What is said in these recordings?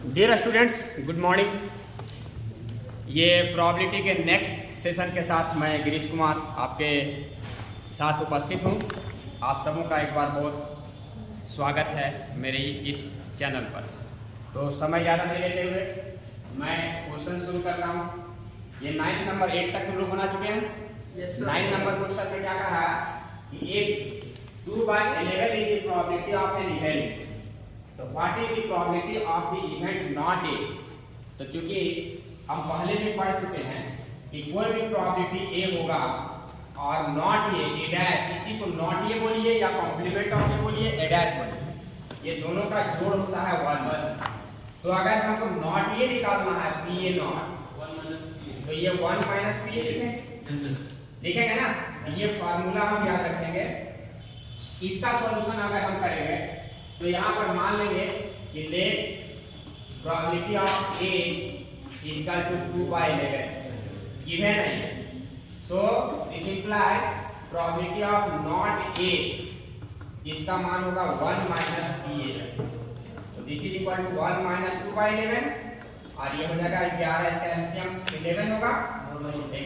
Dear students, good morning. ये probability के next session के साथ मैं गिरीश कुमार आपके साथ उपस्थित हूँ। आप सबों का एक बार बहुत स्वागत है मेरी इस चैनल पर। तो समय ज़्यादा नहीं लेते हुए मैं क्वेश्चन शुरू करता हूँ। ये 9 नंबर 8 तक हम लोग बना चुके हैं। 9 नंबर क्वेश्चन में क्या कहा कि एक 2/11 is the probability of an event। तो what is the probability of the event not a. तो चूंकि हम पहले भी पढ़ चुके हैं कि कोई भी प्रोबेबिलिटी ए होगा और नॉट ए डैश, इसी को नॉट ए बोलिए या कॉम्प्लीमेंट ऑफ ए बोलिए, ए डैश बोलिए, ये दोनों का जोड़ होता है 1। तो अगर हमको नॉट ए निकालना है पी ए नॉट, तो ये 1 माइनस पी ए लिखेंगे ना। ये फार्मूला हम याद रखेंगे। इसका सॉल्यूशन अगर हम करेंगे तो यहाँ पर मान लेंगे कि let probability of A equal to 2/11 given है। So this implies probability of not A, इसका मान होगा 1 माइनस पी ए। तो this is equal to 1 minus 2/11 और ये हो जाएगा 11, इसका एलसीएम 11 होगा।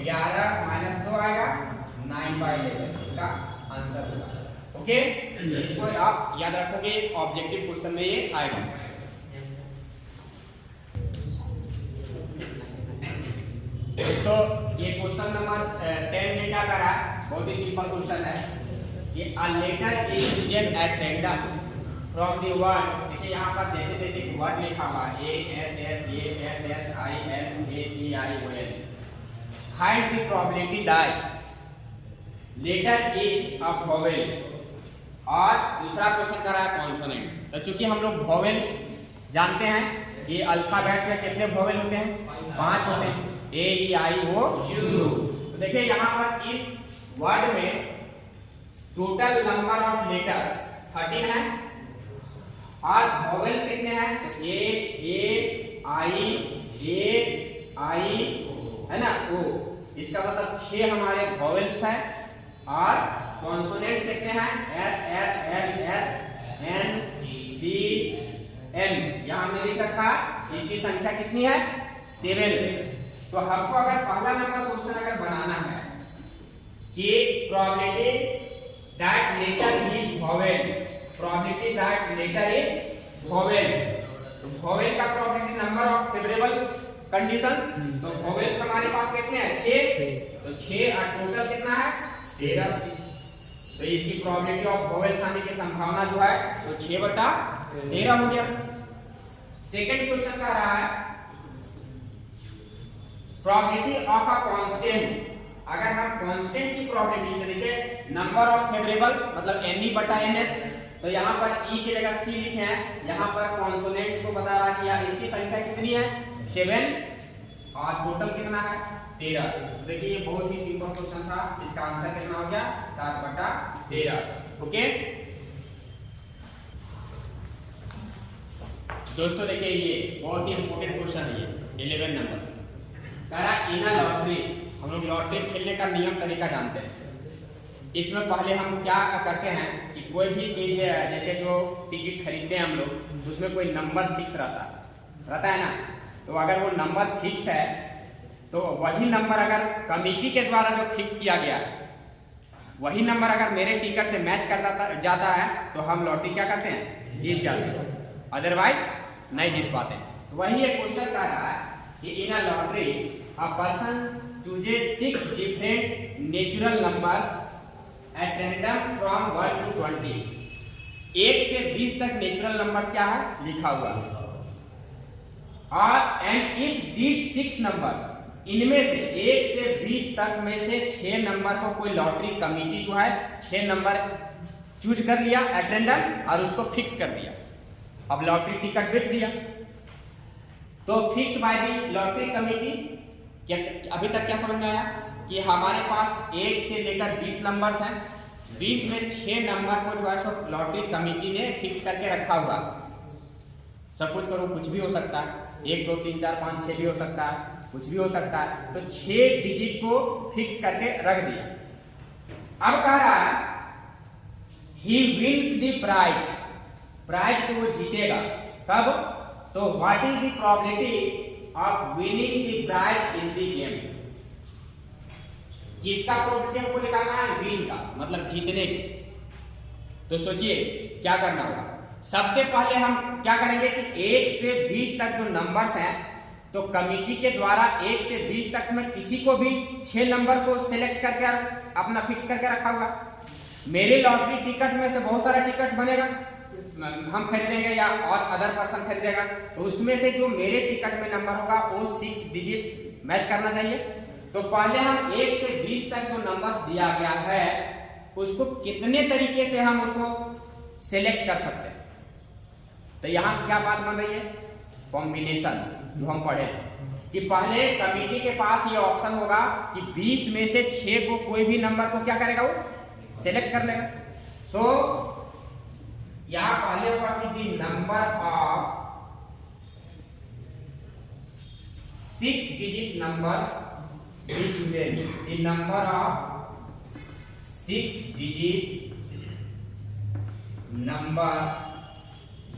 11 माइनस 2 आएगा 9/11, इसका आंसर होगा। ओके, इसको आप याद रखोगे, ऑब्जेक्टिव क्वेश्चन में ये आएगा। दोस्तों ये क्वेश्चन नंबर 10 में क्या करा है, बहुत ही सिंपल क्वेश्चन है कि a letter is chosen at random from the word. देखिए यहाँ पर जैसे जैसे वर्ड लिखा हुआ A S S A S S I L A T I O L, find the probability that letter is a vowel. और दूसरा question कर रहा है कॉन्सोनेंट। तो चूंकि हम लोग वोवेल जानते हैं कि अल्फाबेट्स में कितने वोवेल होते हैं, 5 होते हैं, ए ई आई ओ यू। तो देखिए यहाँ पर इस वर्ड में टोटल नंबर ऑफ लेटर्स 13 है और वोवेल्स कितने हैं, ए आई है ना, ओ। इसका मतलब 6 हमारे वोवेल्स हैं और कॉन्सोनेंट्स कितने हैं, S S S S N D N. यहां हमने लिख रखा इसकी संख्या कितनी है, 7। तो हमको अगर पहला नंबर क्वेश्चन अगर बनाना है कि probability that letter is vowel, probability that letter is vowel, तो वोवेल का probability number of favourable conditions. तो वोवेल्स हमारे पास कितने हैं, 6। तो 6 और टोटल कितना है, 13। तो इसकी प्रोबेबिलिटी ऑफ वोवेल्स आने की संभावना जो है तो 6/13 हो गया। सेकंड क्वेश्चन का रहा है प्रोबेबिलिटी ऑफ अ कांस्टेंट। अगर हम कांस्टेंट की प्रोबेबिलिटी देखिए, नंबर ऑफ फेवरेबल मतलब ne/ns, तो यहाँ पर e की जगह c लिखे हैं। यहाँ पर कॉन्सोनेंट्स को बता रहा कि इसकी संख्या कितनी है, 7 और टोटल कितना है, 13। तो देखिए ये बहुत ही सिंपल क्वेश्चन था, इसका आंसर कितना हो गया, 7/13। ओके दोस्तों, देखिए ये बहुत ही इंपॉर्टेंट क्वेश्चन है। ये 11 नंबर करा इन अ लॉटरी। हम लोग लॉटरी खेलने का नियम तरीका जानते हैं। इसमें पहले हम क्या करते हैं कि कोई भी चीज जैसे जो टिकट खरीदते हैं हम लोग, तो उसमें कोई नंबर फिक्स रहता है ना। तो अगर वो नंबर फिक्स है तो वही नंबर अगर कमेटी के द्वारा जो फिक्स किया गया है, वही नंबर अगर मेरे टिकट से मैच कर जाता है तो हम लॉटरी क्या करते हैं, जीत जाते हैं, अदरवाइज नहीं जीत पाते। तो वही एक क्वेश्चन कर रहा है कि in a lottery a person chooses 6 different natural numbers at random from 1 to 20। 1 से 20 तक नेचुरल नंबर्स क्या है, लिखा हुआ है। और एंड इफ दीज 6 नंबर्स, इनमें से 1 से 20 तक में से 6 नंबर को कोई लॉटरी कमेटी जो है 6 नंबर चूज कर लिया एट रैंडम और उसको फिक्स कर दिया। अब लॉटरी टिकट बेच दिया तो fix by the lottery committee. क्या अभी तक क्या समझ में आया कि हमारे पास 1 से लेकर 20 नंबर्स हैं, 20 में 6 नंबर को जो है सो लॉटरी कमेटी ने फिक्स करके रखा हुआ। सपोज करो कुछ भी हो सकता है, 1 2 3 4 5 6 भी हो सकता है, कुछ भी हो सकता है। तो 6 डिजिट को फिक्स करके रख दिया। अब कह रहा है he wins the prize, prize को वो जीतेगा। कब, तो what is the probability of winning the prize in the game? किसका प्रोबेबिलिटी हमको निकालना है? विन का, मतलब जीतने की। तो सोचिए क्या करना होगा। सबसे पहले हम क्या करेंगे कि 1 से 20 तक जो नंबर्स हैं, तो कमिटी के द्वारा 1 से 20 तक में किसी को भी 6 नंबर को सिलेक्ट करके अपना फिक्स करके रखा हुआ। मेरे लॉटरी टिकट में से बहुत सारा टिकट बनेगा, हम खरीदेंगे या और अदर पर्सन खरीदेगा, तो उसमें से जो मेरे टिकट में नंबर होगा वो 6 डिजिट्स मैच करना चाहिए। तो पहले हम 1 से 20 तक जो नंबर्स दिया गया है उसको कितने तरीके से हम उसको सिलेक्ट कर सकते हैं। तो यहाँ क्या बात बन रही है? कॉम्बिनेशन, जो हम पढ़े कि पहले कमिटी के पास ये ऑप्शन होगा कि 20 में से 6 को कोई भी नंबर को क्या करेगा, वो सिलेक्ट कर लेगा। सो यहां पहले होगा कि the number of 6 digit numbers be chosen, the number of 6 digit numbers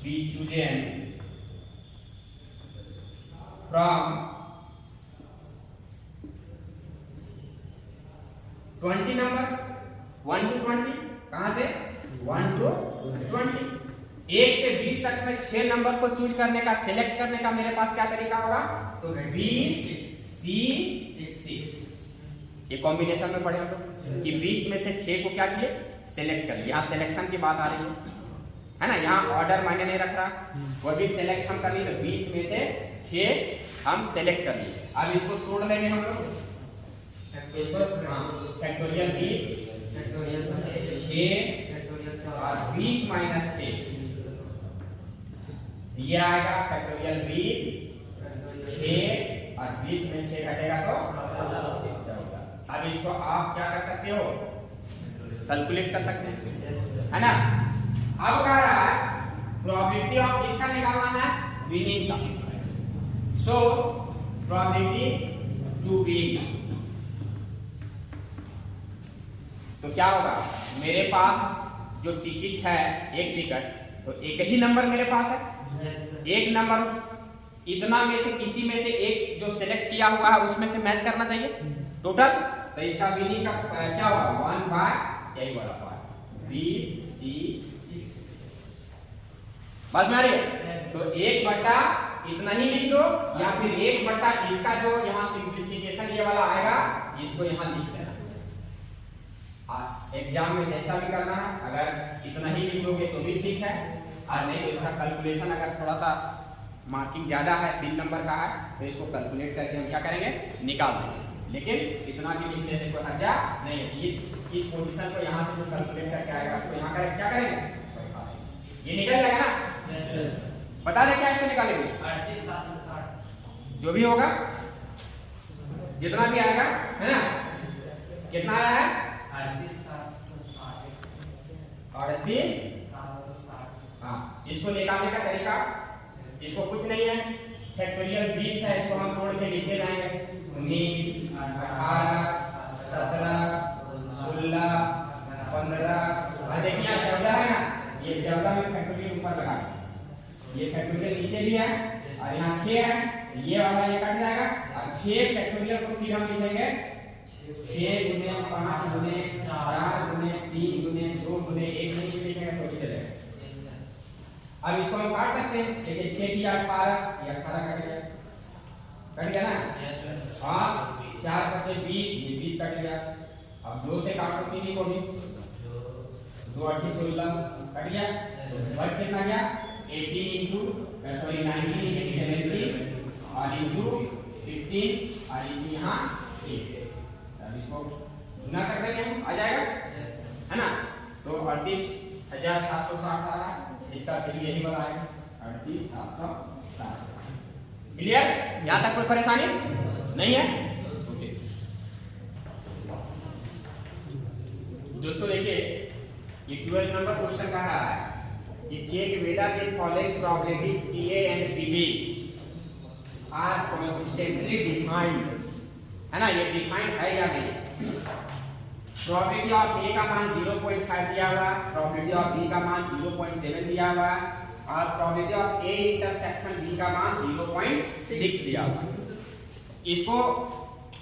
be chosen from 20 numbers 1 to 20। कहां से? 1 to 20। 1 से 20 तक में 6 नंबर को चूज करने का, सिलेक्ट करने का मेरे पास क्या तरीका होगा? तो 20 C6। ये कॉम्बिनेशन में पढ़े हम लोग कि 20 में से 6 को क्या किए, सिलेक्ट कर लिया। यहाँ सिलेक्शन की बात आ रही है ना, यहाँ ऑर्डर मायने नहीं रख रहा, वो भी सिलेक्ट हम कर लिए। तो 20 में से 6 हम सिलेक्ट कर लिए। अब इसको तोड़ लेंगे हम लोग, फैक्टोरियल 20 6 और 20 माइनस 6, ये आएगा फैक्टोरियल 20 6 और 20 में 6 कटेगा तो 14। अब इसको आप क्या कर सकते हो, कैलकुलेट कर सकते हैं, है ना। अब कह रहा है प्रोबेबिलिटी ऑफ किसका निकालना है? विनिंग का। सो प्रोबेबिलिटी टू विन, तो क्या होगा, मेरे पास जो टिकट है, एक टिकट, तो एक ही नंबर मेरे पास है, एक नंबर इतना में से किसी में से एक जो सिलेक्ट किया हुआ है उसमें से मैच करना चाहिए टोटल। तो इसका विनिंग का क्या होगा? 1 बाय यही वाला पार्ट 20 C6। बस में आ रही है? तो 1 बटा इतना ही लिख दो, या फिर 1 बटा इसका जो यहाँ सिंप्लीफिकेशन ये वाला आएगा, इसको यहाँ लिख देना। एग्जाम में जैसा भी करना है, अगर इतना ही लिख दोगे तो भी ठीक है, और नहीं तो इसका कैलकुलेशन अगर थोड़ा सा मार्किंग ज्यादा है, 3 नंबर का है, तो इसको कैलकुलेट करके हम क्या करेंगे, निकाल देंगे। लेकिन इतना भी लिखने से कोई हर्जा नहीं है। इस पोजीशन को यहाँ से जो कैलकुलेट करके आएगा उसको यहाँ कर क्या करेंगे, ये निकल जाएगा ना। बता दे क्या इसको निकालेंगे, 38 जो भी होगा, जितना भी आएगा, है ना। कितना आया है? 38। हाँ, इसको निकालने का तरीका, इसको कुछ नहीं है, फैक्टोरियल 20 है, इसको हम तोड़ के लिखे जाएंगे 19 18 17 16 15। देखिए 14 है ना, ये 14 में फैक्टोरियल ऊपर लगा, ये फैक्टोरियल नीचे भी है, और यहाँ 6 है, ये वाला ये कट जाएगा, और 6 फैक्टोरियल को फिर हम लिखेंगे 6 गुने 5 गुने 4 गुने 3 गुने 2 गुने 1 नहीं लिखेंगे तो भी चलेगा। अब इसको हम काट सकते हैं, देखिए 6 की 18, ये 18 कट गया ना। हाँ, 4 बचे 20, ये 20 कट गया। अब 2 से काटो 3 को भी, 2 8 16 कट गया, बच कितना गया? 19 इंटू 70 और इंटू 15 और यहाँ 8। अब इसको गुना कर देंगे हम, आ जाएगा, है ना। तो 38,760 आ रहा है, इसका फिर यही वाला है 38,760। क्लियर? यहाँ तक कोई परेशानी नहीं है? ओके दोस्तों, देखिए ये 12 नंबर क्वेश्चन कह रहा है कि check whether the following probability A and B are consistently defined, है ना। ये डिफाइंड है या नहीं? प्रोबेबिलिटी ऑफ A का मान 0.5 दिया हुआ है, प्रोबेबिलिटी ऑफ B का मान 0.7 दिया हुआ है, और probability of A intersection B का मान 0.6 दिया हुआ है। इसको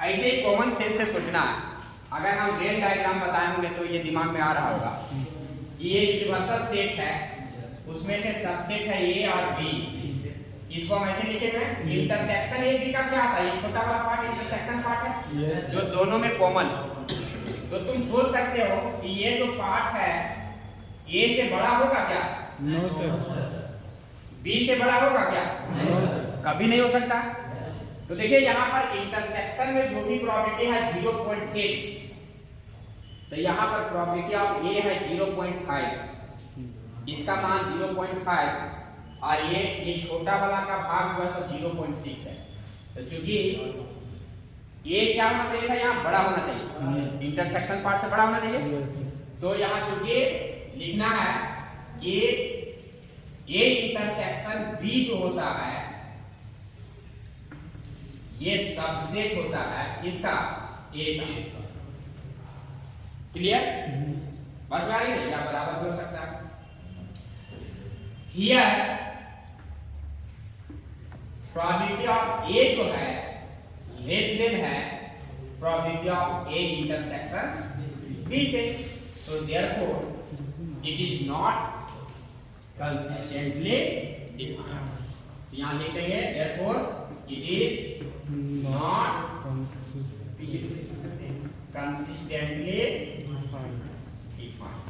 ऐसे ही कॉमन सेंस से सोचना है। अगर हम वेन डायग्राम बताए होंगे तो ये दिमाग में आ रहा होगा कि ये यूनिवर्सल सेट है, उसमें से सबसेट है ए और बी। इसको हम ऐसे लिखेंगे, इंटरसेक्शन ए बी का क्या आता है, ये छोटा वाला पार्ट इंटरसेक्शन पार्ट है जो दोनों में कॉमन। तो तुम सोच सकते हो कि ये जो पार्ट है ए से बड़ा होगा क्या? No sir. बी से बड़ा होगा क्या? No sir. कभी नहीं हो सकता। तो देखिए यहाँ पर इंटरसेक्शन में जो भी प्रोबेबिलिटी है 0.6, तो यहाँ पर प्रोबेबिलिटी ऑफ ए है 0.5, इसका मान 0.5 और ये छोटा वाला का भाग हुआ सो 0.6 है। तो चूंकि ये क्या होना चाहिए था, यहाँ बड़ा होना चाहिए, इंटरसेक्शन पार्ट से बड़ा होना चाहिए। तो यहाँ चूंकि लिखना है कि ए इंटरसेक्शन बी जो होता है ये सबसेट होता है इसका ए का। क्लियर? बस बारी नहीं, या बराबर भी हो सकता है। हियर प्रोबेबिलिटी ऑफ ए जो है लेस देन है probability of A intersection B से। So therefore it is not consistently defined. यहां लिख देंगे therefore it is not consistently defined।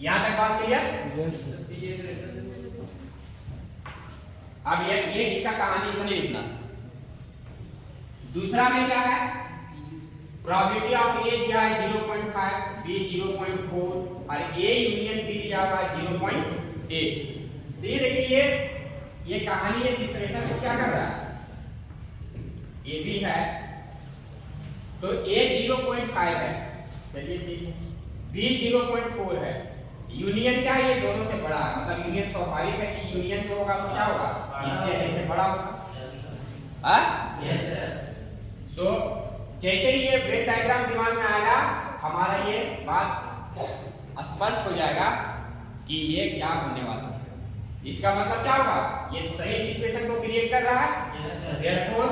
यहां तक बात क्लियर? अब ये इसका कहानी इतना लिखना। दूसरा में क्या है, प्रोबेबिलिटी ऑफ ए दिया है 0.5, बी 0.4 और ए यूनियन बी दिया हुआ है 0.8। तो ये देखिए ये कहानी ये सिचुएशन को क्या कर रहा है, ए भी है तो ए 0.5 है, चलिए ठीक है, बी 0.4 है, यूनियन क्या है, ये दोनों से बड़ा है, मतलब यूनियन स्वाभाविक है कि यूनियन जो होगा तो क्या होगा, इससे बड़ा होगा। Yes sir. सो जैसे ही ये वेन डायग्राम दिमाग में आएगा हमारा ये बात स्पष्ट हो जाएगा कि ये क्या होने वाला है। इसका मतलब क्या होगा, ये सही सिचुएशन को क्रिएट कर रहा है, therefore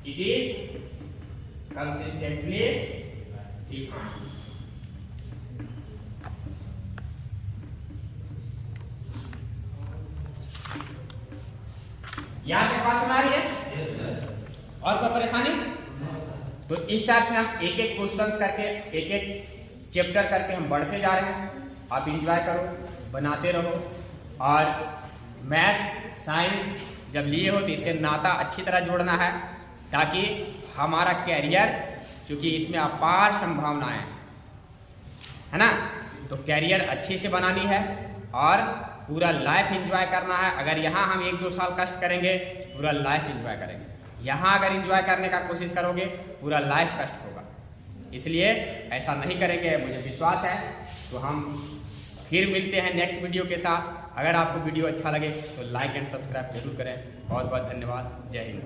it is consistently defined। यहां तक बात सुना रही है? और कोई परेशानी? तो इस टाइप से हम एक एक क्वेश्चंस करके एक एक चैप्टर करके हम बढ़ते जा रहे हैं। आप एंजॉय करो, बनाते रहो, और मैथ्स साइंस जब लिए हो तो इससे नाता अच्छी तरह जोड़ना है ताकि हमारा कैरियर, क्योंकि इसमें अपार संभावनाएं है ना, तो कैरियर अच्छे से बनानी है और पूरा लाइफ एंजॉय करना है। अगर यहाँ हम 1-2 साल कष्ट करेंगे पूरा लाइफ एंजॉय करेंगे, यहाँ अगर एंजॉय करने का कोशिश करोगे पूरा लाइफ कष्ट होगा। इसलिए ऐसा नहीं करेंगे, मुझे विश्वास है। तो हम फिर मिलते हैं नेक्स्ट वीडियो के साथ। अगर आपको वीडियो अच्छा लगे तो लाइक एंड सब्सक्राइब जरूर करें। बहुत बहुत धन्यवाद। जय हिंद।